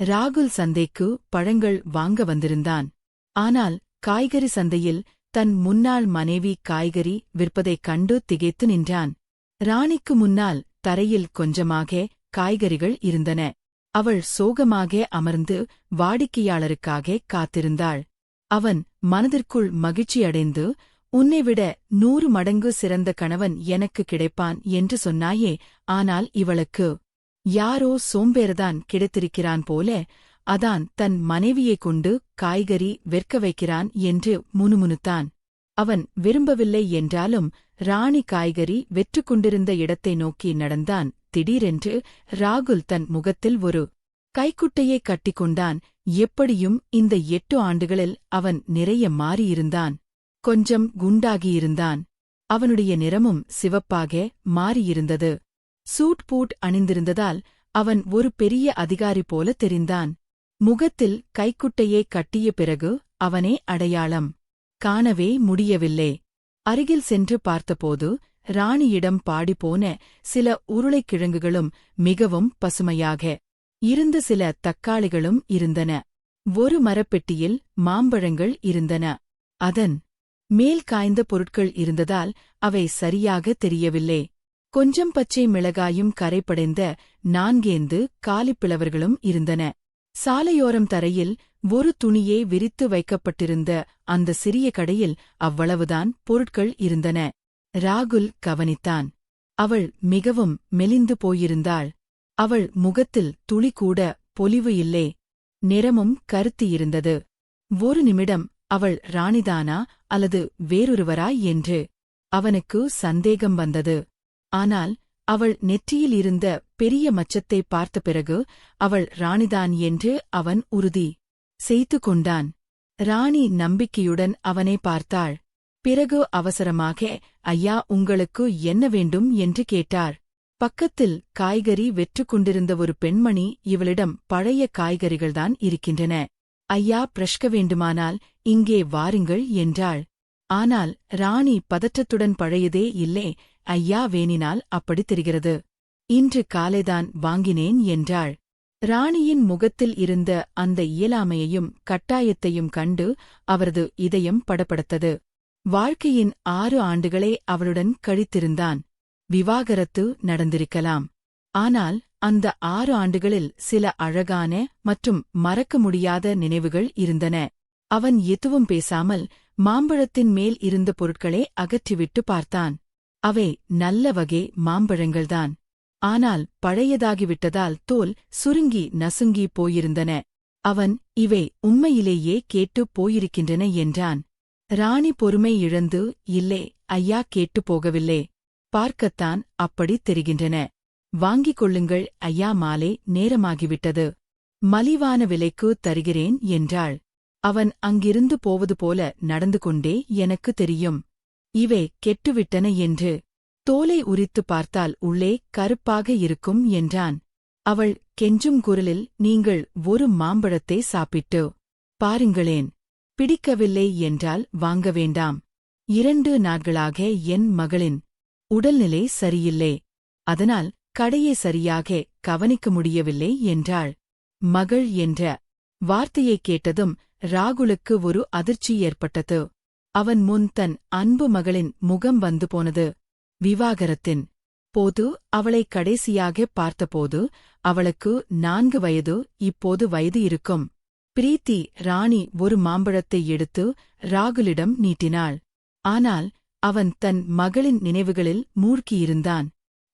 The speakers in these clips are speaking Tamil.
ராகுல் சந்தைக்கு பழங்கள் வாங்க வந்திருந்தான். ஆனால் காய்கறி சந்தையில் தன் முன்னாள் மனைவி காய்கறி விற்பதைக் கண்டு திகைத்து நின்றான். ராணிக்கு முன்னால் தரையில் கொஞ்சமாக காய்கறிகள் இருந்தன. அவள் சோகமாக அமர்ந்து வாடிக்கையாளருக்காக காத்திருந்தாள். அவன் மனதிற்குள் மகிழ்ச்சியடைந்து, "உன்னைவிட 100 மடங்கு சிறந்த கணவன் எனக்கு கிடைப்பான் என்று சொன்னாயே, ஆனால் இவளுக்கு யாரோ சோம்பேறுதான் கிடைத்திருக்கிறான் போல, அதான் தன் மனைவியைக் கொண்டு காய்கறி விற்க வைக்கிறான்" என்று முணுமுணுத்தான். அவன் விரும்பவில்லை என்றாலும் ராணி காய்கறி வெற்றுக் கொண்டிருந்த இடத்தை நோக்கி நடந்தான். திடீரென்று ராகுல் தன் முகத்தில் ஒரு கைக்குட்டையைக் கட்டிக்கொண்டான். எப்படியும் இந்த 8 ஆண்டுகளில் அவன் நிறைய மாறியிருந்தான். கொஞ்சம் குண்டாகியிருந்தான். அவனுடைய நிறமும் சிவப்பாக மாறியிருந்தது. சூட் பூட் அணிந்திருந்ததால் அவன் ஒரு பெரிய அதிகாரி போல தெரிந்தான். முகத்தில் கைக்குட்டையை கட்டிய பிறகு அவனே அடையாளம் காணவே முடியவில்லை. அருகில் சென்று பார்த்தபோது ராணியிடம் பாடிப்போன சில உருளைக்கிழங்குகளும் மிகவும் பசுமையாக இருந்த சில தக்காளிகளும் இருந்தன. ஒரு மரப்பெட்டியில் மாம்பழங்கள் இருந்தன. அதன் மேல் காய்ந்த பொருட்கள் இருந்ததால் அவை சரியாக தெரியவில்லை. கொஞ்சம் பச்சை மிளகாயும் கரைபடைந்த 4 காலிப்பிளவர்களும் இருந்தன. சாலையோரம் தரையில் ஒரு துணியே விரித்து வைக்கப்பட்டிருந்த அந்த சிறிய கடையில் அவ்வளவுதான் பொருட்கள் இருந்தன. ராகுல் கவனித்தான். அவள் மிகவும் மெலிந்து போயிருந்தாள். அவள் முகத்தில் துளிகூட பொலிவு இல்லை. நிறமும் கருத்தியிருந்தது. ஒரு நிமிடம் அவள் ராணிதானா அல்லது வேறொருவரா என்று அவனுக்கு சந்தேகம் வந்தது. ஆனால் அவள் நெற்றியில் இருந்த பெரிய மச்சத்தை பார்த்த பிறகு அவள் ராணிதான் என்று அவன் உறுதி செய்து கொண்டான். ராணி நம்பிக்கையுடன் அவனை பார்த்தாள். பிறகு அவசரமாக, "ஐயா, உங்களுக்கு என்ன வேண்டும்?" என்று கேட்டார். பக்கத்தில் காய்கறி வெற்றுக் கொண்டிருந்த ஒரு பெண்மணி இவளிடம் பழைய காய்கறிகள்தான் இருக்கின்றன. "ஐயா, பிரஷ்க வேண்டுமானால் இங்கே வாருங்கள்" என்றாள். ஆனால் ராணி பதற்றத்துடன், "பழையதே இல்லை ஐயா, வேணினால் அப்படி தெரிகிறது. இன்று காலைதான் வாங்கினேன்" என்றாள். ராணியின் முகத்தில் இருந்த அந்த இயலாமையையும் கட்டாயத்தையும் கண்டு அவரது இதயம் படபடத்தது. வாழ்க்கையின் 6 ஆண்டுகளை அவளுடன் கழித்திருந்தான். விவாகரத்து நடந்திருக்கலாம். ஆனால் அந்த 6 ஆண்டுகளில் சில அழகான மற்றும் மறக்க முடியாத நினைவுகள் இருந்தன. அவன் எதுவும் பேசாமல் மாம்பழத்தின் மேல் இருந்த பொருட்களை அகற்றிவிட்டு பார்த்தான். அவை நல்ல வகை மாம்பழங்கள்தான். ஆனால் பழையதாகிவிட்டதால் தோல் சுருங்கி நசுங்கி போயிருந்தன. அவன், "இவை உண்மையிலேயே கேட்டுப் போயிருக்கின்றன" என்றான். ராணி பொறுமை இழந்து, "இல்லை ஐயா, கேட்டுப் போகவில்லை. பார்க்கத்தான் அப்படி தெரிகின்றன. வாங்கிக் கொள்ளுங்கள் ஐயா, மாலை நேரமாகிவிட்டது. மலிவான விலைக்கு தருகிறேன்" என்றாள். அவன் அங்கிருந்து போவது போல நடந்து கொண்டே, "எனக்கு தெரியும் இவை கெட்டுவிட்டன என்று. தோலை உரித்து பார்த்தால் உள்ளே கருப்பாக இருக்கும்" என்றான். அவள் கெஞ்சும் குரலில், "நீங்கள் ஒரு மாம்பழத்தை சாப்பிட்டு பாருங்களேன். பிடிக்கவில்லை என்றால் வாங்க வேண்டாம். 2 நாட்களாக என் மகளின் உடல்நிலை சரியில்லை. அதனால் கடையை சரியாக கவனிக்க முடியவில்லை" என்றாள். "மகள்" என்ற வார்த்தையைக் கேட்டதும் ராகுலுக்கு ஒரு அதிர்ச்சி ஏற்பட்டது. அவன் முன் தன் அன்பு மகளின் முகம் வந்து போனது. விவாகரத்தின் போது அவளை கடைசியாக பார்த்தபோது அவளுக்கு 4 வயது, இப்போது வயது இருக்கும். பிரீத்தி ராணி ஒரு மாம்பழத்தை எடுத்து ராகுலிடம் நீட்டினாள். ஆனால் அவன் தன் மகளின் நினைவுகளில் மூழ்கியிருந்தான்.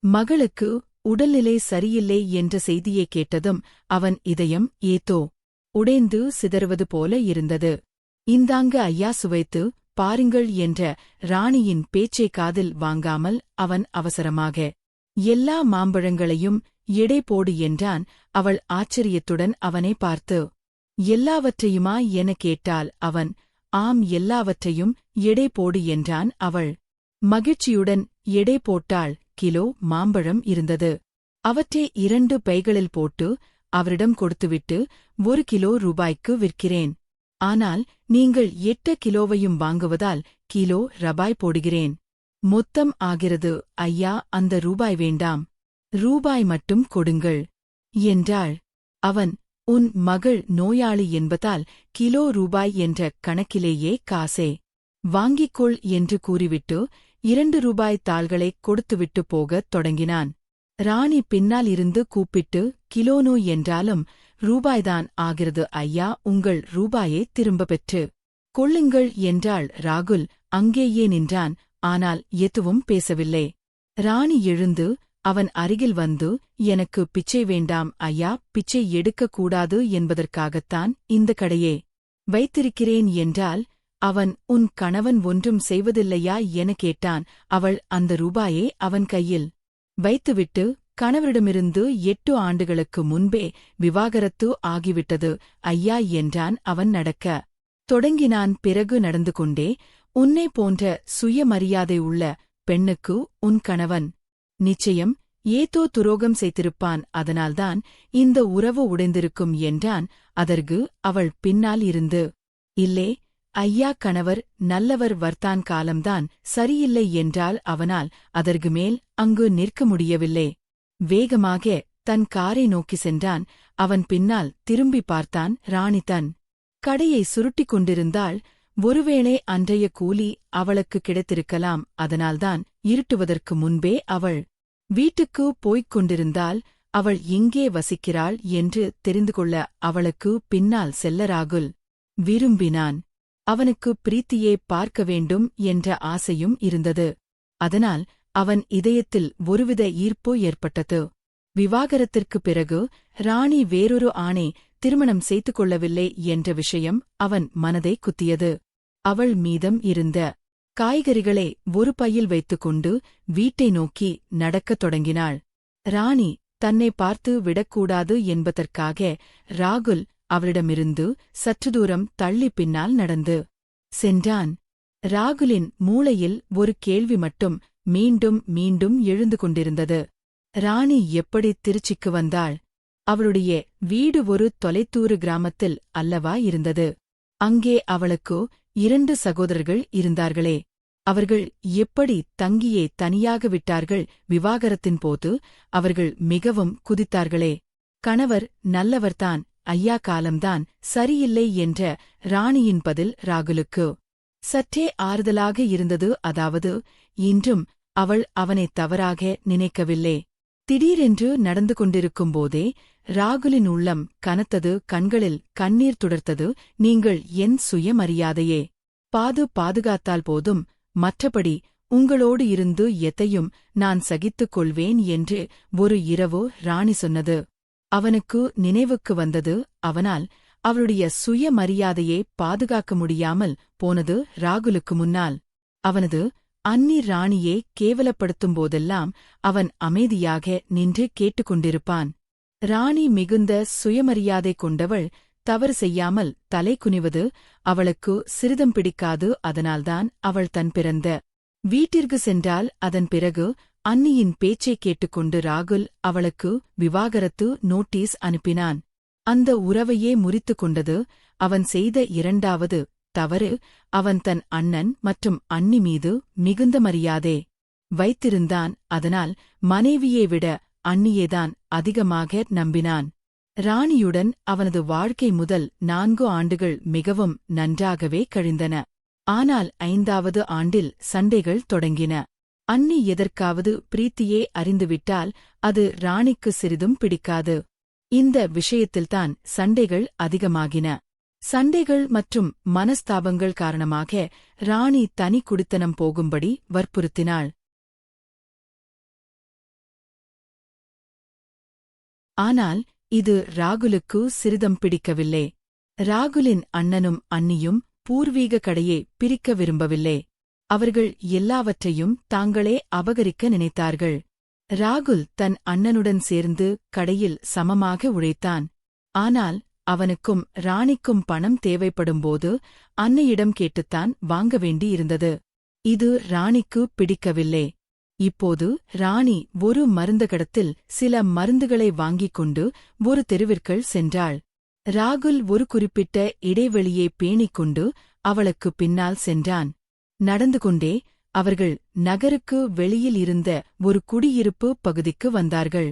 மகளுக்கு உடல்நிலை சரியில்லை என்ற செய்தியைக் கேட்டதும் அவன் இதயம் ஏதோ உடைந்து சிதறுவது போல இருந்தது. "இந்தாங்க ஐயா, சுவைத்து பாருங்கள்" என்ற ராணியின் பேச்சை காதில் வாங்காமல் அவன் அவசரமாக எல்லா மாம்பழங்களையும் எடை போடு என்றான். அவள் ஆச்சரியத்துடன் அவனை பார்த்து, "எல்லாவற்றையுமா?" என கேட்டாள். அவன், "ஆம், எல்லாவற்றையும் எடை போடு" என்றான். அவள் மகிழ்ச்சியுடன் எடை போட்டாள். கிலோ மாம்பழம் இருந்தது. அவற்றை 2 பைகளில் போட்டு அவரிடம் கொடுத்துவிட்டு, "1 கிலோ ரூபாய்க்கு விற்கிறேன். ஆனால் நீங்கள் 8 கிலோவையும் வாங்குவதால் கிலோ ரூபாய் போடுகிறேன். மொத்தம் ஆகிறது ஐயா, அந்த ரூபாய் வேண்டாம். ரூபாய் மட்டும் கொடுங்கள்" என்றாள். அவன், உன் மகள் நோயாளி என்பதால் கிலோ ரூபாய் என்ற கணக்கிலேயே காசே வாங்கிக்கொள் என்று கூறிவிட்டு 2 ரூபாய் தாள்களைக் கொடுத்துவிட்டு போகத் தொடங்கினான். ராணி பின்னால் இருந்து கூப்பிட்டு, கிலோனு என்றாலும் ரூபாய்தான் ஆகிறது ஐயா, உங்கள் ரூபாயை திரும்ப பெற்று கொள்ளுங்கள் என்றாள். ராகுல் அங்கேயே நின்றான். ஆனால் எதுவும் பேசவில்லை. ராணி எழுந்து அவன் அருகில் வந்து, எனக்கு பிச்சை வேண்டாம் ஐயா, பிச்சை எடுக்கக் கூடாது என்பதற்காகத்தான் இந்த கடையே வைத்திருக்கிறேன் என்றால். அவன், உன் கணவன் ஒன்றும் செய்வதில்லையா என கேட்டான். அவள் அந்த ரூபாயை அவன் கையில் வைத்துவிட்டு, கணவரிடமிருந்து 8 ஆண்டுகளுக்கு முன்பே விவாகரத்து ஆகிவிட்டது ஐயா என்றான். அவன் நடக்க தொடங்கினான். பிறகு நடந்து கொண்டே, உன்னை போன்ற சுயமரியாதை உள்ள பெண்ணுக்கு உன் கணவன் நிச்சயம் ஏதோ துரோகம் செய்திருப்பான், அதனால்தான் இந்த உறவு உடைந்திருக்கும் என்றான். அதற்கு அவள் பின்னால் இருந்து, இல்லே ஐயா, கணவர் நல்லவர், வர்த்தான் காலம்தான் சரியில்லை என்றால். அவனால் அதற்கு மேல் அங்கு நிற்க முடியவில்லை. வேகமாக தன் காரை நோக்கி சென்றான். அவன் பின்னால் திரும்பி பார்த்தான். ராணி தன் கடையை சுருட்டிக் கொண்டிருந்தாள். ஒருவேளை அன்றைய கூலி அவளுக்கு கிடைத்திருக்கலாம். அதனால்தான் இருட்டுவதற்கு முன்பே அவள் வீட்டுக்கு போய்க் கொண்டிருந்தாள். அவள் எங்கே வசிக்கிறாள் என்று தெரிந்து கொள்ள அவளுக்கு பின்னால் செல்ல ராகுல் விரும்பினான். அவனுக்கு பிரீத்தியை பார்க்க வேண்டும் என்ற ஆசையும் இருந்தது. அதனால் அவன் இதயத்தில் ஒருவித ஈர்ப்பு ஏற்பட்டது. விவாகரத்திற்குப் பிறகு ராணி வேறொரு ஆணை திருமணம் செய்து கொள்ளவில்லை என்ற விஷயம் அவன் மனதை குத்தியது. அவள் மீதம் இருந்த காய்கறிகளை ஒரு பையில் வைத்துக்கொண்டு வீட்டை நோக்கி நடக்கத் தொடங்கினாள். ராணி தன்னை பார்த்து விடக்கூடாது என்பதற்காக ராகுல் அவளிடமிருந்து சற்று தூரம் தள்ளி பின்னால் நடந்து சென்றான். ராகுலின் மூளையில் ஒரு கேள்வி மட்டும் மீண்டும் மீண்டும் எழுந்து கொண்டிருந்தது. ராணி எப்படி திருச்சிக்கு வந்தாள்? அவளுடைய வீடு ஒரு தொலைதூர கிராமத்தில் அல்லவா இருந்தது. அங்கே அவளுக்கு 2 சகோதரர்கள் இருந்தார்களே, அவர்கள் எப்படி தங்கியே தனியாக விட்டார்கள்? விவாகரத்தின் போது அவர்கள் மிகவும் குதித்தார்களே. கணவர் நல்லவர்தான் ஐயா, காலம்தான் சரியில்லை என்ற ராணியின் பதில் ராகுலுக்கு சற்றே ஆறுதலாக இருந்தது. அதாவது இன்றும் அவள் அவனை தவறாக நினைக்கவில்லை. திடீரென்று நடந்து கொண்டிருக்கும்போதே ராகுலின் உள்ளம் கனத்தது. கண்களில் கண்ணீர் துடர்த்தது. நீங்கள் என் சுயமரியாதையே பாதுகாத்தால் போதும், மற்றபடி உங்களோடு இருந்து எதையும் நான் சகித்துக் கொள்வேன் என்று ஒரு இரவு ராணி சொன்னது அவனுக்கு நினைவுக்கு வந்தது. அவனால் அவளுடைய சுயமரியாதையை பாதுகாக்க முடியாமல் போனது. ராகுலுக்கு முன்னால் அவனது அன்னி ராணியை கேவலப்படுத்தும் போதெல்லாம் அவன் அமைதியாக நின்று கேட்டுக்கொண்டிருப்பான். ராணி மிகுந்த சுயமரியாதை கொண்டவள். தவறு செய்யாமல் தலை குனிவது அவளுக்கு சிறிதும் பிடிக்காது. அதனால்தான் அவள் தன் பிறந்த வீட்டிற்கு சென்றால். அதன் பிறகு அன்னியின் பேச்சைக் கேட்டுக்கொண்டு ராகுல் அவளுக்கு விவாகரத்து நோட்டீஸ் அனுப்பினான். அந்த உறவையே முறித்துக் கொண்டது அவன் செய்த 2வது தவறு. அவன் தன் அண்ணன் மற்றும் அண்ணி மீது மிகுந்த மரியாதை வைத்திருந்தான். அதனால் மனைவியை விட அண்ணியேதான் அதிகமாக நம்பினான். ராணியுடன் அவனது வாழ்க்கை முதல் 4 ஆண்டுகள் மிகவும் நன்றாகவே கழிந்தன. ஆனால் 5வது ஆண்டில் சண்டைகள் தொடங்கின. அண்ணி எதற்காவது பிரீத்தியே அறிந்துவிட்டால் அது ராணிக்கு சிறிதும் பிடிக்காது. இந்த விஷயத்தில்தான் சண்டைகள் அதிகமாகின. சண்டைகள் மற்றும் மனஸ்தாபங்கள் காரணமாக ராணி தனி குடித்தனம் போகும்படி வற்புறுத்தினாள். ஆனால் இது ராகுலுக்கு சிறிதும் பிடிக்கவில்லை. ராகுலின் அண்ணனும் அண்ணியும் பூர்வீக கடையை பிரிக்க விரும்பவில்லை. அவர்கள் எல்லாவற்றையும் தாங்களே அபகரிக்க நினைத்தார்கள். ராகுல் தன் அண்ணனுடன் சேர்ந்து கடையில் சமமாக உழைத்தான். ஆனால் அவனுக்கும் ராணிக்கும் பணம் தேவைப்படும்போது அன்னையிடம் கேட்டுத்தான் வாங்க வேண்டியிருந்தது. இது ராணிக்கு பிடிக்கவில்லை. இப்போது ராணி ஒரு மருந்தகடத்தில் சில மருந்துகளை வாங்கிக் கொண்டு ஒரு தெருவிற்குள் சென்றாள். ராகுல் ஒரு குறிப்பிட்ட இடைவெளியை பேணிக் கொண்டு அவளுக்கு பின்னால் சென்றான். நடந்து கொண்டே அவர்கள் நகருக்கு வெளியில் இருந்த ஒரு குடியிருப்பு பகுதிக்கு வந்தார்கள்.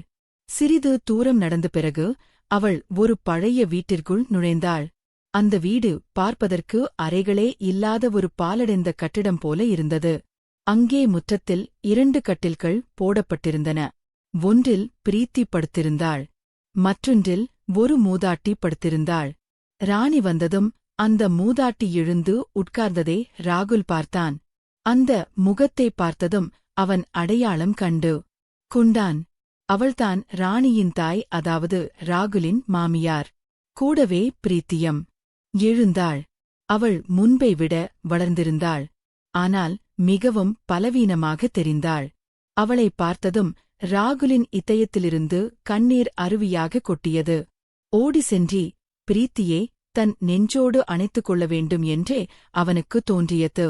சிறிது தூரம் நடந்த பிறகு அவள் ஒரு பழைய வீட்டிற்குள் நுழைந்தாள். அந்த வீடு பார்ப்பதற்கு அறைகளே இல்லாத ஒரு பாழடைந்த கட்டிடம் போல இருந்தது. அங்கே முற்றத்தில் 2 கட்டில்கள் போடப்பட்டிருந்தன. ஒன்றில் பிரீத்தி படுத்திருந்தாள். மற்றொன்றில் ஒரு மூதாட்டி படுத்திருந்தாள். ராணி வந்ததும் அந்த மூதாட்டி எழுந்து உட்கார்ந்ததை ராகுல் பார்த்தான். அந்த முகத்தை பார்த்ததும் அவன் அடையாளம் கண்டு கொண்டான். அவள்தான் ராணியின் தாய், அதாவது ராகுலின் மாமியார். கூடவே பிரீத்தியம் எழுந்தாள். அவள் முன்பை விட வளர்ந்திருந்தாள். ஆனால் மிகவும் பலவீனமாக தெரிந்தாள். அவளை பார்த்ததும் ராகுலின் இதயத்திலிருந்து கண்ணீர் அருவியாக கொட்டியது. ஓடி சென்றி பிரீத்தியே தன் நெஞ்சோடு அணைத்துக் கொள்ள வேண்டும் என்றே அவனுக்கு தோன்றியது.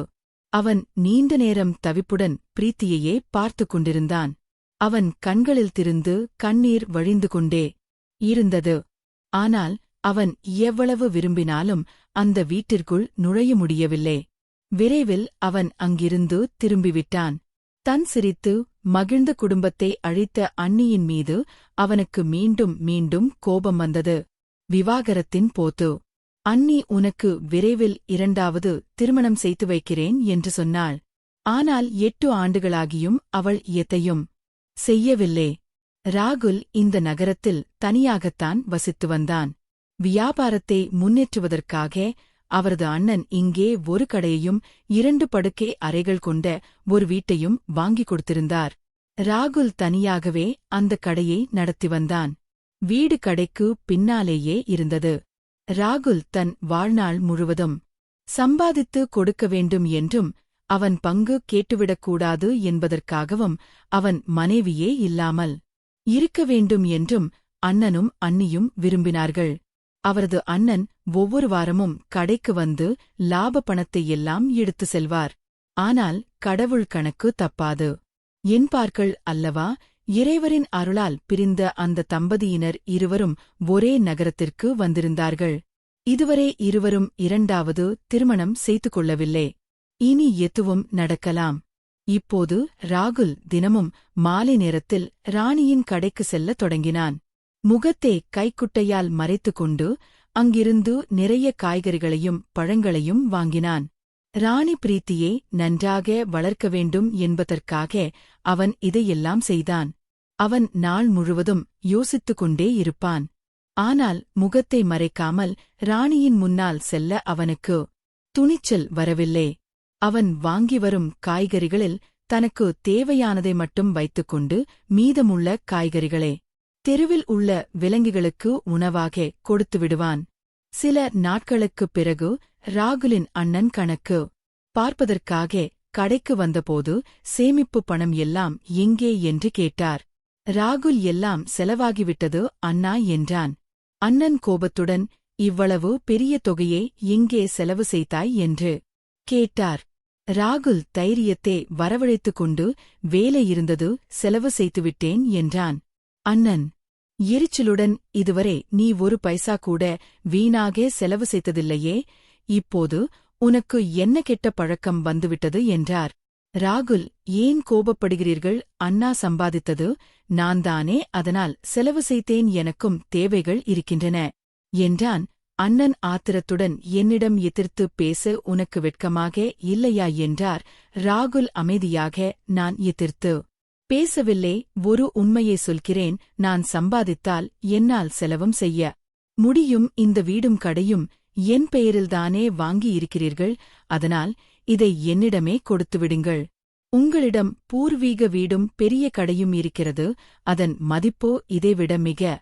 அவன் நீண்ட நேரம் தவிப்புடன் பிரீத்தியையே பார்த்துக் கொண்டிருந்தான். அவன் கண்களில் திருந்து கண்ணீர் வழிந்து கொண்டே இருந்தது. ஆனால் அவன் எவ்வளவு விரும்பினாலும் அந்த வீட்டிற்குள் நுழைய முடியவில்லை. விரைவில் அவன் அங்கிருந்து திரும்பிவிட்டான். தன் சிரித்து மகிழ்ந்த குடும்பத்தை அழித்த அண்ணியின் மீது அவனுக்கு மீண்டும் மீண்டும் கோபம் வந்தது. விவாகரத்தின் போது அண்ணி உனக்கு விரைவில் 2வது திருமணம் செய்து வைக்கிறேன் என்று சொன்னாள். ஆனால் 8 ஆண்டுகளாகியும் அவள் எதையும் செய்யவில்லை. ராகுல் இந்த நகரத்தில் தனியாகத்தான் வசித்து வந்தான். வியாபாரத்தை முன்னேற்றுவதற்காக அவரது அண்ணன் இங்கே ஒரு கடையையும் 2 படுக்கை அறைகள் கொண்ட ஒரு வீட்டையும் வாங்கிக் கொடுத்திருந்தார். ராகுல் தனியாகவே அந்த கடையை நடத்தி வந்தான். வீடு கடைக்கு பின்னாலேயே இருந்தது. ராகுல் தன் வாழ்நாள் முழுவதும் சம்பாதித்து கொடுக்க வேண்டும் என்றும் அவன் பங்கு கேட்டுவிடக்கூடாது என்பதற்காகவும் அவன் மனைவியே இல்லாமல் இருக்க வேண்டும் என்றும் அண்ணனும் அண்ணியும் விரும்பினார்கள். அவரது அண்ணன் ஒவ்வொரு வாரமும் கடைக்கு வந்து லாப பணத்தை எல்லாம் எடுத்து செல்வார். ஆனால் கடவுள் கணக்கு தப்பாது என்பார்கள் அல்லவா? இறைவரின் அருளால் பிரிந்த அந்த தம்பதியினர் இருவரும் ஒரே நகரத்திற்கு வந்திருந்தார்கள். இதுவரை இருவரும் 2வது திருமணம் செய்து கொள்ளவில்லை. இனி எதுவும் நடக்கலாம். இப்போது ராகுல் தினமும் மாலை நேரத்தில் ராணியின் கடைக்கு செல்லத் தொடங்கினான். முகத்தை கைக்குட்டையால் மறைத்துக்கொண்டு அங்கிருந்து நிறைய காய்கறிகளையும் பழங்களையும் வாங்கினான். ராணி பிரீத்தியை நன்றாக வளர்க்க வேண்டும் என்பதற்காக அவன் இதையெல்லாம் செய்தான். அவன் நாள் முழுவதும் யோசித்துக் கொண்டே இருப்பான். ஆனால் முகத்தை மறைக்காமல் ராணியின் முன்னால் செல்ல அவனுக்கு துணிச்சல் வரவில்லை. அவன் வாங்கி வரும் காய்கறிகளில் தனக்கு தேவையானதை மட்டும் வைத்துக்கொண்டு மீதமுள்ள காய்கறிகளை தெருவில் உள்ள விலங்குகளுக்கு உணவாக கொடுத்து விடுவான். சில நாட்களுக்குப் பிறகு ராகுலின் அண்ணன் கணக்கு பார்ப்பதற்காக கடைக்கு வந்தபோது சேமிப்பு பணம் எல்லாம் எங்கே என்று கேட்டார். ராகுல் எல்லாம் செலவாகிவிட்டது அண்ணா என்றான். அண்ணன் கோபத்துடன் இவ்வளவு பெரிய தொகையை எங்கே செலவு செய்தாய் என்று கேட்டார். ராகுல் தைரியத்தை வரவழைத்துக் கொண்டு வேலை இருந்தது, செலவு செய்துவிட்டேன் என்றான். அண்ணன் எரிச்சலுடன், இதுவரை நீ ஒரு பைசா கூட வீணாக செலவு செய்ததில்லையே, இப்போது உனக்கு என்ன கெட்ட பழக்கம் வந்துவிட்டது என்றார். ராகுல், ஏன் கோபப்படுகிறீர்கள்? அண்ணா சம்பாதித்தது நான்தானே, அதனால் செலவு செய்தேன், எனக்கும் தேவைகள் இருக்கின்றன என்றான். அண்ணன் ஆத்திரத்துடன், என்னிடம் எதிர்த்து பேச உனக்கு வெட்கமாக இல்லையா என்றார். ராகுல் அமைதியாக, நான் எதிர்த்து பேசவில்லை, ஒரு உண்மையை சொல்கிறேன், நான் சம்பாதித்தால் என்னால் செலவும் செய்ய முடியும். இந்த வீடும் கடையும் என் பெயரில்தானே வாங்கி இருக்கிறீர்கள், அதனால் இதை என்னிடமே கொடுத்துவிடுங்கள். உங்களிடம் பூர்வீக வீடும் பெரிய கடையும் இருக்கிறது, அதன் மதிப்போ இதைவிட மிக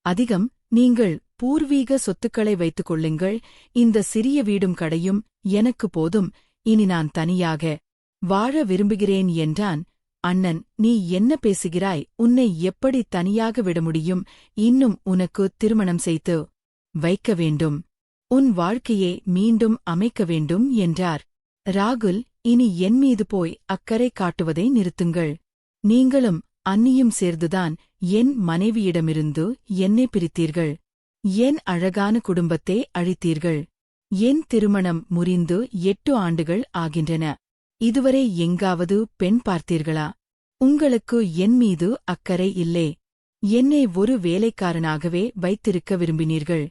அதிகம். நீங்கள் பூர்வீக சொத்துக்களை வைத்துக் கொள்ளுங்கள், இந்த சிறிய வீடும் கடையும் எனக்கு போதும், இனி நான் தனியாக வாழ விரும்புகிறேன் என்றான். அண்ணன், நீ என்ன பேசுகிறாய்? உன்னை எப்படி தனியாக விட முடியும்? இன்னும் உனக்கு திருமணம் செய்து வைக்க வேண்டும், உன் வாழ்க்கையை மீண்டும் அமைக்க வேண்டும் என்றார். ராகுல், இனி என் மீது போய் அக்கறை காட்டுவதை நிறுத்துங்கள். நீங்களும் அண்ணியும் சேர்ந்துதான் என் மனைவியிடமிருந்து என்னை பிரித்தீர்கள். என் அழகான குடும்பத்தை அழித்தீர்கள். என் திருமணம் முறிந்து 8 ஆண்டுகள் ஆகின்றன. இதுவரை எங்காவது பெண் பார்த்தீர்களா? உங்களுக்கு என் மீது அக்கறை இல்லை. என்னை ஒரு வேலைக்காரனாகவே வைத்திருக்க விரும்பினீர்கள்.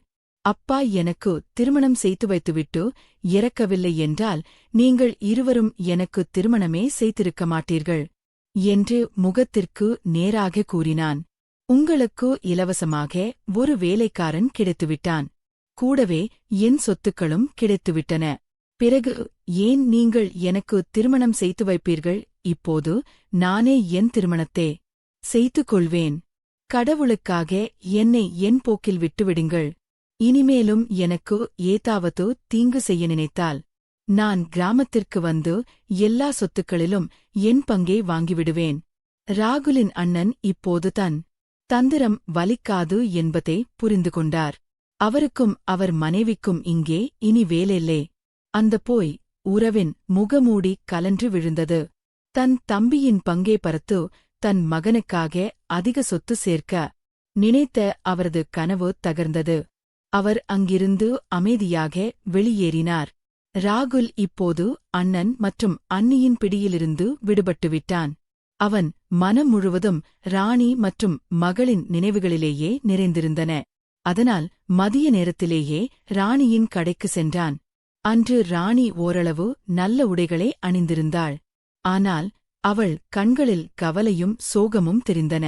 அப்பா எனக்கு திருமணம் செய்து வைத்துவிட்டு இறக்கவில்லை என்றால் நீங்கள் இருவரும் எனக்கு திருமணமே செய்திருக்க மாட்டீர்கள் என்று முகத்திற்கு நேராக கூறினான். உங்களுக்கு இலவசமாக ஒரு வேலைக்காரன் கிடைத்துவிட்டான். கூடவே என் சொத்துக்களும் கிடைத்துவிட்டன. பிறகு ஏன் நீங்கள் எனக்கு திருமணம் செய்து வைப்பீர்கள்? இப்போது நானே என் திருமணத்தை செய்து கொள்வேன். கடவுளுக்காக என்னை என் போக்கில் விட்டுவிடுங்கள். இனிமேலும் எனக்கு ஏதாவது தீங்கு செய்ய நினைத்தால் நான் கிராமத்திற்கு வந்து எல்லா சொத்துக்களிலும் என் பங்கை வாங்கிவிடுவேன். ராகுலின் அண்ணன் இப்போது தன் தந்திரம் வலிக்காது என்பதை புரிந்து கொண்டார். அவருக்கும் அவர் மனைவிக்கும் இங்கே இனி வேலையில்லை. அந்த போய் உறவின் முகமூடி கலன்று விழுந்தது. தன் தம்பியின் பங்கை பறத்து தன் மகனுக்காக அதிக சொத்து சேர்க்க நினைத்த அவரது கனவு தகர்ந்தது. அவர் அங்கிருந்து அமைதியாக வெளியேறினார். ராகுல் இப்போது அண்ணன் மற்றும் அண்ணியின் பிடியிலிருந்து விடுபட்டுவிட்டான். அவன் மனம் முழுவதும் ராணி மற்றும் மகளின் நினைவுகளிலேயே நிறைந்திருந்தன. அதனால் மதிய நேரத்திலேயே ராணியின் கடைக்கு சென்றான். அன்று ராணி ஓரளவு நல்ல உடைகளை அணிந்திருந்தாள். ஆனால் அவள் கண்களில் கவலையும் சோகமும் தெரிந்தன.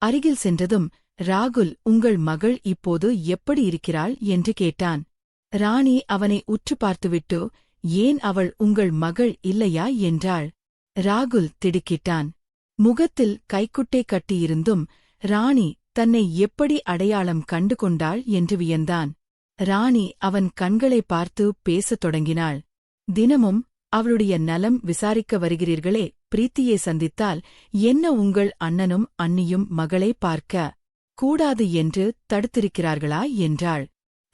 அருகில் சென்றதும், ராகுல், உங்கள் மகள் இப்போது எப்படி இருக்கிறாள் என்று கேட்டான். ராணி அவனை உற்று பார்த்துவிட்டு, ஏன் அவள் உங்கள் மகள் இல்லையா என்றாள். ராகுல் திடுக்கிட்டான். முகத்தில் கைக்குட்டை கட்டியிருந்தும் ராணி தன்னை எப்படி அடையாளம் கண்டு கொண்டாள் என்று வியந்தான். ராணி அவன் கண்களை பார்த்து பேசத் தொடங்கினாள். தினமும் அவளுடைய நலம் விசாரிக்க வருகிறீர்களே, பிரீத்தியை சந்தித்தால் என்ன உங்கள் அண்ணனும் அண்ணியும் மகளை பார்க்க கூடாது என்று தடுத்திருக்கிறார்களா என்றாள்.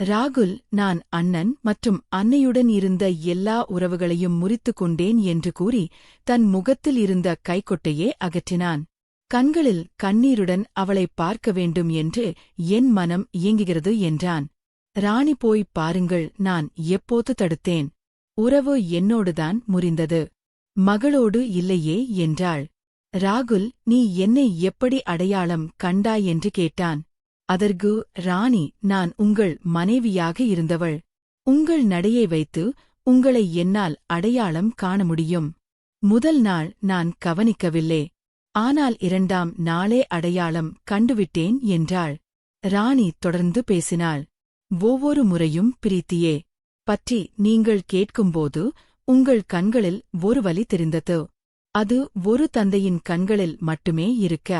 ராகுல், நான் அண்ணன் மற்றும் அன்னையுடன் இருந்த எல்லா உறவுகளையும் முறித்துக் கொண்டேன் என்று கூறி தன் முகத்தில் இருந்த கைக்கொட்டையே அகற்றினான். கண்களில் கண்ணீருடன் அவளை பார்க்க வேண்டும் என்று என் மனம் இயங்குகிறது என்றான். ராணி, போய் பாருங்கள், நான் எப்போது தடுத்தேன்? உறவு என்னோடுதான் முறிந்தது, மகளோடு இல்லையே என்றாள். ராகுல், நீ என்னை எப்படி அடையாளம் கண்டாய் என்று கேட்டான். அதற்கு ராணி, நான் உங்கள் மனைவியாக இருந்தவள். உங்கள் நடையை வைத்து உங்களை என்னால் அடையாளம் காண முடியும். முதல் நாள் நான் கவனிக்கவில்லை, ஆனால் இரண்டாம் நாளே அடையாளம் கண்டுவிட்டேன் என்றாள். ராணி தொடர்ந்து பேசினாள். ஒவ்வொரு முறையும் பிரீத்தியே பற்றி நீங்கள் கேட்கும்போது உங்கள் கண்களில் ஒரு வலி தெரிந்தது. அது ஒரு தந்தையின் கண்களில் மட்டுமே இருக்க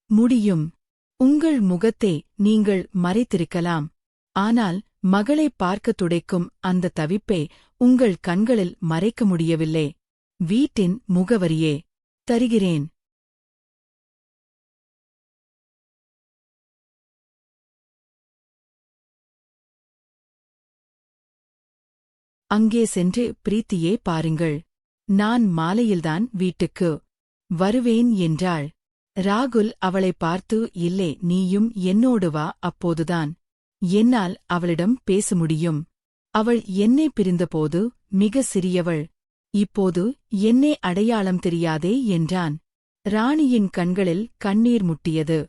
முடியும். உங்கள் முகத்தை நீங்கள் மறைத்திருக்கலாம், ஆனால் மகளை பார்க்க துடைக்கும் அந்த தவிப்பை உங்கள் கண்களில் மறைக்க முடியவில்லை. வீட்டின் முகவரியே தருகிறேன். அங்கே சென்று பிரீத்தியே பாருங்கள். நான் மாலையில்தான் வீட்டுக்கு வருவேன் என்றாள். ராகுல் அவளை பார்த்து, இல்லை, நீயும் என்னோடு வா, அப்போதுதான் என்னால் அவளிடம் பேச முடியும். அவள் என்னை பிரிந்தபோது மிக சிறியவள். இப்போது என்னை அடையாளம் தெரியாதே என்றான். ராணியின் கண்களில் கண்ணீர் முட்டியது.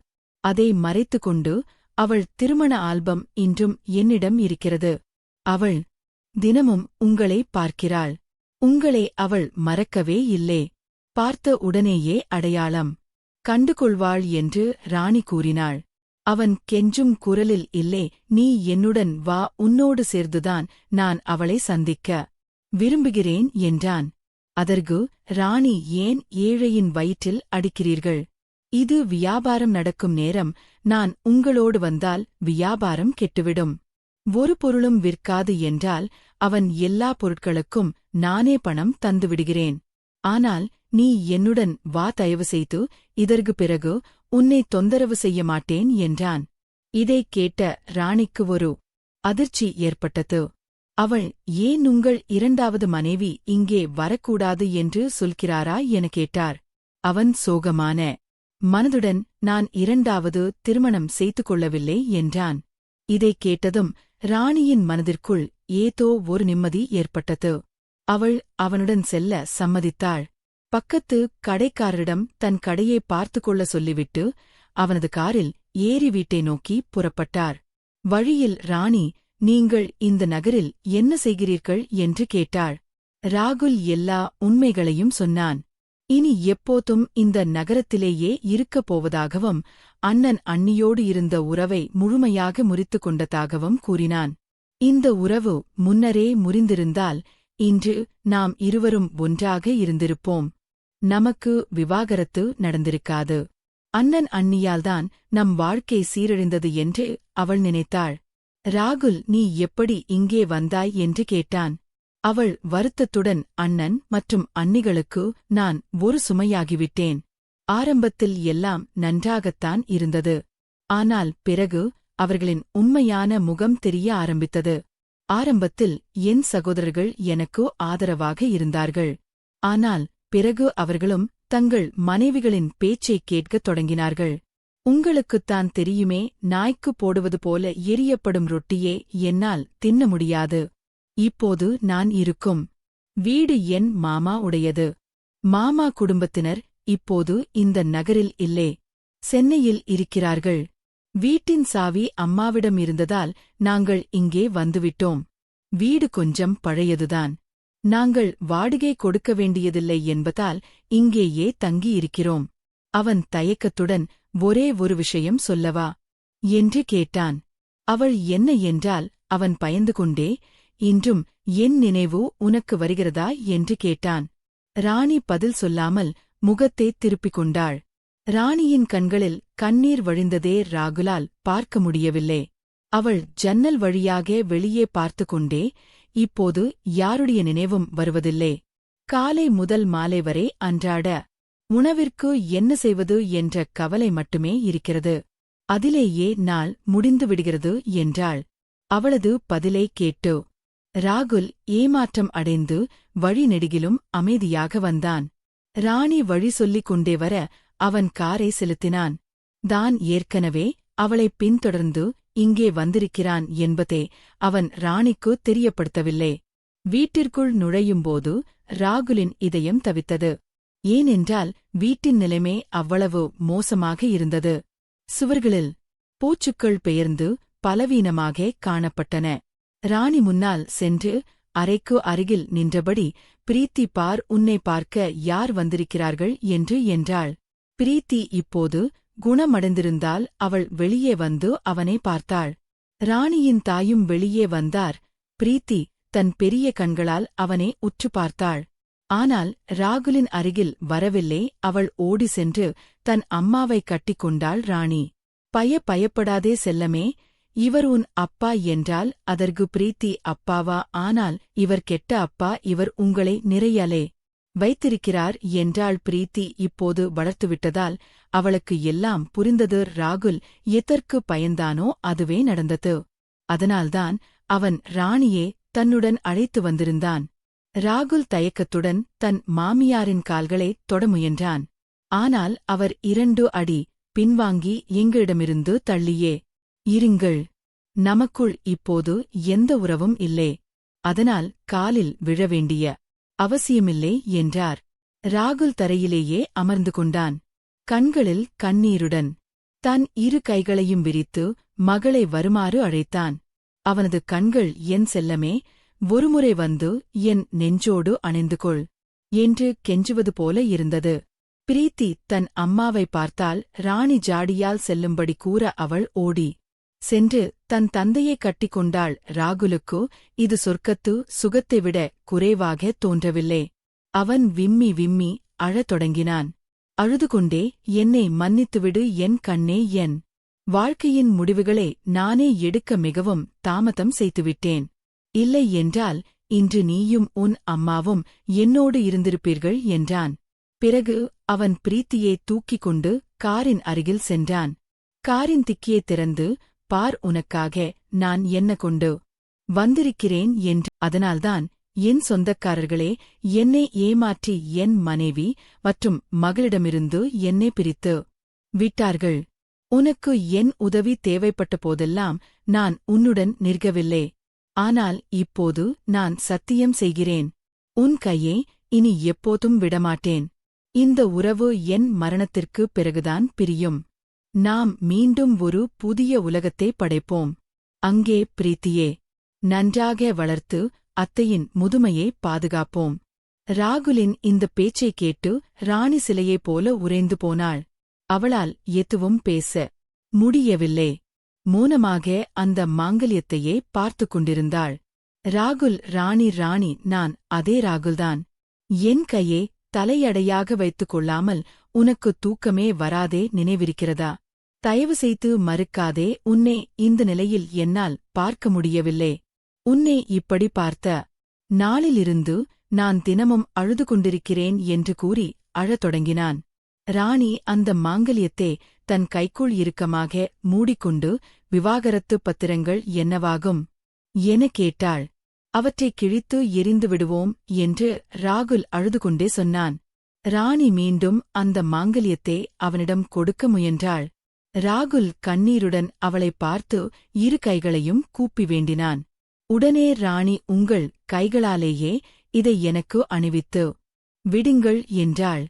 அதை மறைத்துக்கொண்டு, அவள் திருமண ஆல்பம் இன்றும் என்னிடம் இருக்கிறது. அவள் தினமும் உங்களை பார்க்கிறாள். உங்களை அவள் மறக்கவே இல்லை. பார்த்த உடனேயே அடையாளம் கண்டுகொள்வாள் என்று ராணி கூறினாள். அவன் கெஞ்சும் குரலில், இல்லை, நீ என்னுடன் வா, உன்னோடு சேர்ந்துதான் நான் அவளை சந்திக்க விரும்புகிறேன் என்றான். அதற்கு ராணி, ஏன் ஏழையின் வயிற்றில் அடிக்கிறீர்கள்? இது வியாபாரம் நடக்கும் நேரம். நான் உங்களோடு வந்தால் வியாபாரம் கெட்டுவிடும். ஒரு பொருளும் விற்காது என்றால் அவன் எல்லா பொருட்களுக்கும் நானே பணம் தந்துவிடுகிறேன். ஆனால் நீ என்னுடன் வா, தயவு செய்து. இதற்கு பிறகு உன்னை தொந்தரவு செய்ய மாட்டேன் என்றான். இதைக் கேட்ட ராணிக்கு ஒரு அதிர்ச்சி ஏற்பட்டது. அவள், ஏன் உங்கள் இரண்டாவது மனைவி இங்கே வரக்கூடாது என்று சொல்கிறாரா என கேட்டார். அவன் சோகமான மனதுடன், நான் இரண்டாவது திருமணம் செய்து கொள்ளவில்லை என்றான். இதைக் கேட்டதும் ராணியின் மனதிற்குள் ஏதோ ஒரு நிம்மதி ஏற்பட்டது. அவள் அவனுடன் செல்ல சம்மதித்தாள். பக்கத்து கடைக்காரரிடம் தன் கடையை பார்த்து கொள்ள சொல்லிவிட்டு அவனது காரில் ஏரி வீட்டை நோக்கி புறப்பட்டார். வழியில் ராணி, நீங்கள் இந்த நகரில் என்ன செய்கிறீர்கள் என்று கேட்டாள். ராகுல் எல்லா உண்மைகளையும் சொன்னான். இனி எப்போதும் இந்த நகரத்திலேயே இருக்கப் போவதாகவும் அண்ணன் அண்ணியோடு இருந்த உறவை முழுமையாக முறித்துக் கொண்டதாகவும் கூறினான். இந்த உறவு முன்னரே முறிந்திருந்தால் இன்று நாம் இருவரும் ஒன்றாக இருந்திருப்போம். நமக்கு விவாகரத்து நடந்திருக்காது. அண்ணன் அண்ணியால்தான் நம் வாழ்க்கை சீரழிந்தது என்று அவள் நினைத்தாள். ராகுல், நீ எப்படி இங்கே வந்தாய் என்று கேட்டான். அவள் வருத்தத்துடன், அண்ணன் மற்றும் அண்ணிகளுக்கு நான் ஒரு சுமையாகிவிட்டேன். ஆரம்பத்தில் எல்லாம் நன்றாகத்தான் இருந்தது. ஆனால் பிறகு அவர்களின் உண்மையான முகம் தெரிய ஆரம்பித்தது. ஆரம்பத்தில் என் சகோதரர்கள் எனக்கு ஆதரவாக இருந்தார்கள். ஆனால் பிறகு அவர்களும் தங்கள் மனைவிகளின் பேச்சைக் கேட்கத் தொடங்கினார்கள். உங்களுக்குத்தான் தெரியுமே, நாய்க்கு போடுவது போல எரியப்படும் ரொட்டியே என்னால் தின்ன முடியாது. இப்போது நான் இருக்கும் வீடு என் மாமா உடையது. மாமா குடும்பத்தினர் இப்போது இந்த நகரில் இல்லே, சென்னையில் இருக்கிறார்கள். வீட்டின் சாவி அம்மாவிடம் இருந்ததால் நாங்கள் இங்கே வந்துவிட்டோம். வீடு கொஞ்சம் பழையதுதான். நாங்கள் வாடகை கொடுக்க வேண்டியதில்லை என்பதால் இங்கேயே தங்கியிருக்கிறோம். அவன் தயக்கத்துடன், ஒரே ஒரு விஷயம் சொல்லவா என்று கேட்டான். அவள் என்ன என்றால் அவன் பயந்து கொண்டே, இன்றும் என் நினைவு உனக்கு வருகிறதா என்று கேட்டான். ராணி பதில் சொல்லாமல் முகத்தை திருப்பிக் கொண்டாள். ராணியின் கண்களில் கண்ணீர் வழிந்ததே ராகுலால் பார்க்க முடியவில்லை. அவள் ஜன்னல் வழியாக வெளியே பார்த்து கொண்டே, இப்போது யாருடைய நினைவும் வருவதில்லை. காலை முதல் மாலை வரை அன்றாட உணவிற்கு என்ன செய்வது என்ற கவலை மட்டுமே இருக்கிறது. அதிலேயே நாள் முடிந்து விடுகிறது என்றாள். அவளது பதிலை கேட்டு ராகுல் ஏமாற்றம் அடைந்து வழி நெடுகிலும் அமைதியாக வந்தான். ராணி வழி சொல்லிக் கொண்டே வர அவன் காரை செலுத்தினான். தான் ஏற்கனவே அவளைப் பின்தொடர்ந்து இங்கே வந்திருக்கிறான் என்பதை அவன் ராணிக்கு தெரியப்படுத்தவில்லை. வீட்டிற்குள் நுழையும்போது ராகுலின் இதயம் தவித்தது. ஏனென்றால் வீட்டின் நிலைமை அவ்வளவு மோசமாக இருந்தது. சுவர்களில் பூச்சுக்கள் பெயர்ந்து பலவீனமாக காணப்பட்டன. ராணி முன்னால் சென்று அறைக்கு அருகில் நின்றபடி, பிரீத்தி, பார், உன்னை பார்க்க யார் வந்திருக்கிறார்கள் என்று என்றாள். பிரீத்தி இப்போது குணமடைந்திருந்தால் அவள் வெளியே வந்து அவனை பார்த்தாள். ராணியின் தாயும் வெளியே வந்தார். பிரீத்தி தன் பெரிய கண்களால் அவனை உற்று பார்த்தாள். ஆனால் ராகுலின் அருகில் வரவில்லை. அவள் ஓடி சென்று தன் அம்மாவை கட்டிக்கொண்டாள். ராணி, பயப்படாதே செல்லமே, இவர் உன் அப்பா என்றால் அதற்கு பிரீத்தி, அப்பாவா? ஆனால் இவர் கெட்ட அப்பா, இவர் உங்களை நிறையலே வைத்திருக்கிறார் என்றாள். பிரீத்தி இப்போது வளர்த்துவிட்டதால் அவளுக்கு எல்லாம் புரிந்தது. ராகுல் எதற்கு பயந்தானோ அதுவே நடந்தது. அதனால்தான் அவன் ராணியே தன்னுடன் அழைத்து வந்திருந்தான். ராகுல் தயக்கத்துடன் தன் மாமியாரின் கால்களைத் தொட முயன்றான். ஆனால் அவர் 2 அடி பின்வாங்கி எங்களிடமிருந்து தள்ளியே, இருங்கள், நமக்குள் இப்போது எந்த உறவும் இல்லை, அதனால் காலில் விழவேண்டிய அவசியமில்லை என்றார். ராகுல் தரையிலேயே அமர்ந்து கொண்டான். கண்களில் கண்ணீருடன் தன் 2 கைகளையும் விரித்து மகளை வருமாறு அழைத்தான். அவனது கண்கள், என் செல்லமே, ஒருமுறை வந்து என் நெஞ்சோடு அணைந்து கொள் என்று கெஞ்சுவது போல இருந்தது. பிரீத்தி தன் அம்மாவை பார்த்தால் ராணி ஜாடியால் செல்லும்படி கூற அவள் ஓடி சென்று தன் தந்தையை கட்டிக்கொண்டாள். ராகுலுக்கு இது சொர்க்கத்து சுகத்தை விட குறைவாக தோன்றவில்லை. அவன் விம்மி விம்மி அழத் தொடங்கினான். அழுதுகொண்டே, என்னை மன்னித்துவிடு என் கண்ணே, என் வாழ்க்கையின் முடிவுகளை நானே எடுக்க மிகவும் தாமதம் செய்துவிட்டேன். இல்லை என்றால் இன்று நீயும் உன் அம்மாவும் என்னோடு இருந்திருப்பீர்கள் என்றான். பிறகு அவன் பிரீத்தியை தூக்கிக் கொண்டு காரின் அருகில் சென்றான். காரின் திக்கியை திறந்து, பார், உனக்காக நான் என்ன கொண்டு வந்திருக்கிறேன் என்று. அதனால்தான் என் சொந்தக்காரர்களே என்னை ஏமாற்றி என் மனைவி மற்றும் மகளிடமிருந்து என்னை பிரித்து விட்டார்கள். உனக்கு என் உதவி தேவைப்பட்ட போதெல்லாம் நான் உன்னுடன் நிற்கவில்லை. ஆனால் இப்போது நான் சத்தியம் செய்கிறேன், உன் கையை இனி எப்போதும் விடமாட்டேன். இந்த உறவு என் மரணத்திற்கு பிறகுதான் பிரியும். நாம் மீண்டும் ஒரு புதிய உலகத்தை படைப்போம். அங்கே பிரீத்தியே நன்றாக வளர்த்து அத்தையின் முதுமையை பாதுகாப்போம். ராகுலின் இந்த பேச்சைக் கேட்டு ராணி சிலையைப் போல உறைந்து போனாள். அவளால் எதுவும் பேச முடியவில்லை. மௌனமாக அந்த மாங்கல்யத்தையே பார்த்துக் கொண்டிருந்தாள். ராகுல் ராணி நான் அதே ராகுல்தான். என் கையை தலையடையாக வைத்துக் கொள்ளாமல் உனக்கு தூக்கமே வராதே நினைவிருக்கிறதா? தயவு செய்து மறுக்காதே. உன்னை இந்த நிலையில் என்னால் பார்க்க முடியவில்லை. உன்னை இப்படி பார்த்த நாளிலிருந்து நான் தினமும் அழுது கொண்டிருக்கிறேன் என்று கூறி அழத் தொடங்கினான். ராணி அந்த மாங்கல்யத்தை தன் கைக்குள் இறுக்கமாக மூடிக்கொண்டு, விவாகரத்து பத்திரங்கள் என்னவாகும் என கேட்டாள். அவற்றைக் கிழித்து எறிந்து விடுவோம் என்று ராகுல் அழுதுகொண்டே சொன்னான். ராணி மீண்டும் அந்த மாங்கல்யத்தை அவனிடம் கொடுக்க முயன்றாள். ராகுல் கண்ணீருடன் அவளைப் பார்த்து இரு கைகளையும் கூப்பி வேண்டினான். உடனே ராணி, உங்கள் கைகளாலேயே இதை எனக்கு அணிவித்து விடுங்கள் என்றாள்.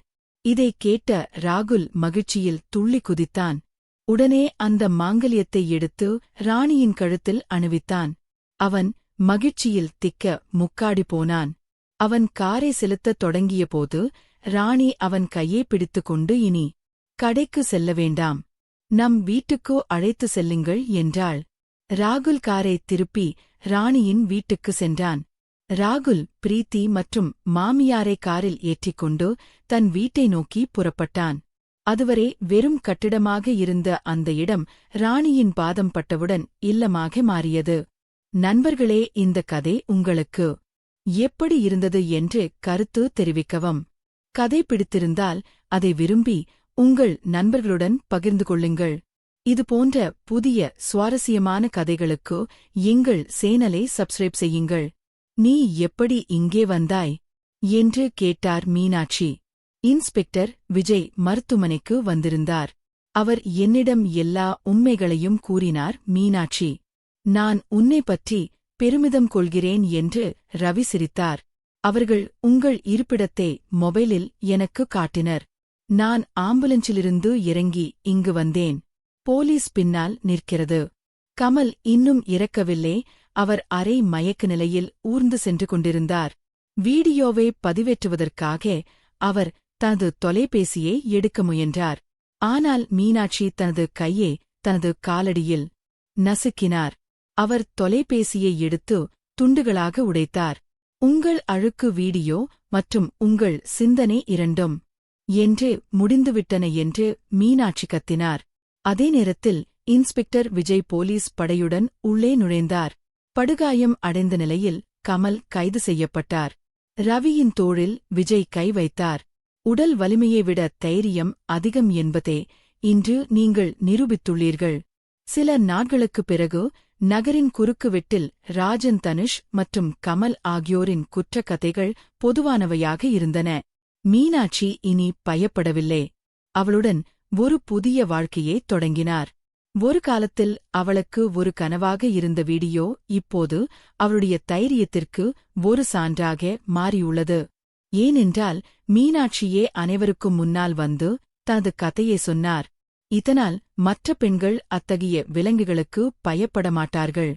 இதைக் கேட்ட ராகுல் மகிழ்ச்சியில் துள்ளி குதித்தான். உடனே அந்த மாங்கல்யத்தை எடுத்து ராணியின் கழுத்தில் அணிவித்தான். அவன் மகிழ்ச்சியில் திக்க முக்காடி போனான். அவன் காரை செலுத்தத் தொடங்கியபோது ராணி அவன் கையை பிடித்துக்கொண்டு, இனி கடைக்கு செல்ல வேண்டாம், நம் வீட்டுக்கு அழைத்து செல்லுங்கள் என்றாள். ராகுல் காரை திருப்பி ராணியின் வீட்டுக்கு சென்றான். ராகுல் பிரீத்தி மற்றும் மாமியாரை காரில் ஏற்றிக்கொண்டு தன் வீட்டை நோக்கி புறப்பட்டான். அதுவரை வெறும் கட்டிடமாக இருந்த அந்த இடம் ராணியின் பாதம் பட்டவுடன் இல்லமாக மாறியது. நண்பர்களே, இந்த கதை உங்களுக்கு எப்படி இருந்தது என்று கருத்து தெரிவிக்கவும். கதை பிடித்திருந்தால் அதை விரும்பி உங்கள் நண்பர்களுடன் பகிர்ந்து கொள்ளுங்கள். இதுபோன்ற புதிய சுவாரஸ்யமான கதைகளுக்கு எங்கள் சேனலை சப்ஸ்கிரைப் செய்யுங்கள். நீ எப்படி இங்கே வந்தாய் என்று கேட்டார் மீனாட்சி. இன்ஸ்பெக்டர் விஜய் மருத்துவமனைக்கு வந்திருந்தார். அவர் என்னிடம் எல்லா உண்மைகளையும் கூறினார். மீனாட்சி, நான் உன்னை பற்றி பெருமிதம் கொள்கிறேன் என்று ரவி சிரித்தார். அவர்கள் உங்கள் இருப்பிடத்தை மொபைலில் எனக்கு காட்டினர். நான் ஆம்புலன்ஸிலிருந்து இறங்கி இங்கு வந்தேன். போலீஸ் பின்னால் நிற்கிறது. கமல் இன்னும் இறக்கவில்லை. அவர் அரை மயக்க நிலையில் ஊர்ந்து சென்று கொண்டிருந்தார். வீடியோவை பதிவேற்றுவதற்காக அவர் தனது தொலைபேசியை எடுக்க முயன்றார். ஆனால் மீனாட்சி தனது கையை தனது காலடியில் நசுக்கினார். அவர் தொலைபேசியை எடுத்து துண்டுகளாக உடைத்தார். உங்கள் அழுக்கு வீடியோ மற்றும் உங்கள் சிந்தனை இரண்டும் என்று முடிந்துவிட்டன என்று மீனாட்சி கத்தினார். அதே நேரத்தில் இன்ஸ்பெக்டர் விஜய் போலீஸ் படையுடன் உள்ளே நுழைந்தார். படுகாயம் அடைந்த நிலையில் கமல் கைது செய்யப்பட்டார். ரவியின் தோளில் விஜய் கை வைத்தார். உடல் வலிமையை விட தைரியம் அதிகம் என்பதே இன்று நீங்கள் நிரூபித்துள்ளீர்கள். சில நாட்களுக்குப் பிறகு நகரின் குறுக்கு வெட்டில் ராஜன், தனுஷ் மற்றும் கமல் ஆகியோரின் குற்றக் கதைகள் பொதுவானவையாக இருந்தன. மீனாட்சி இனி பயப்படவில்லை. அவளுடன் ஒரு புதிய வாழ்க்கையைத் தொடங்கினார். ஒரு காலத்தில் அவளுக்கு ஒரு கனவாக இருந்த வீடியோ இப்போது அவளுடைய தைரியத்திற்கு ஒரு சான்றாக மாறியுள்ளது. ஏனென்றால் மீனாட்சியே அனைவருக்கும் முன்னால் வந்து தனது கதையை சொன்னார். இதனால் மற்ற பெண்கள் அத்தகைய விலங்குகளுக்கு பயப்பட மாட்டார்கள்.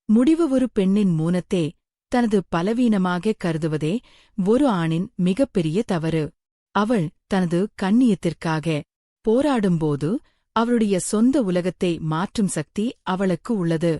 முடிவு ஒரு பெண்ணின் மௌனத்தை தனது பலவீனமாக கருதுவதே ஒரு ஆணின் மிகப்பெரிய தவறு. அவள் தனது கண்ணியத்திற்காக போராடும்போது அவளுடைய சொந்த உலகத்தை மாற்றும் சக்தி அவளுக்கு உள்ளது.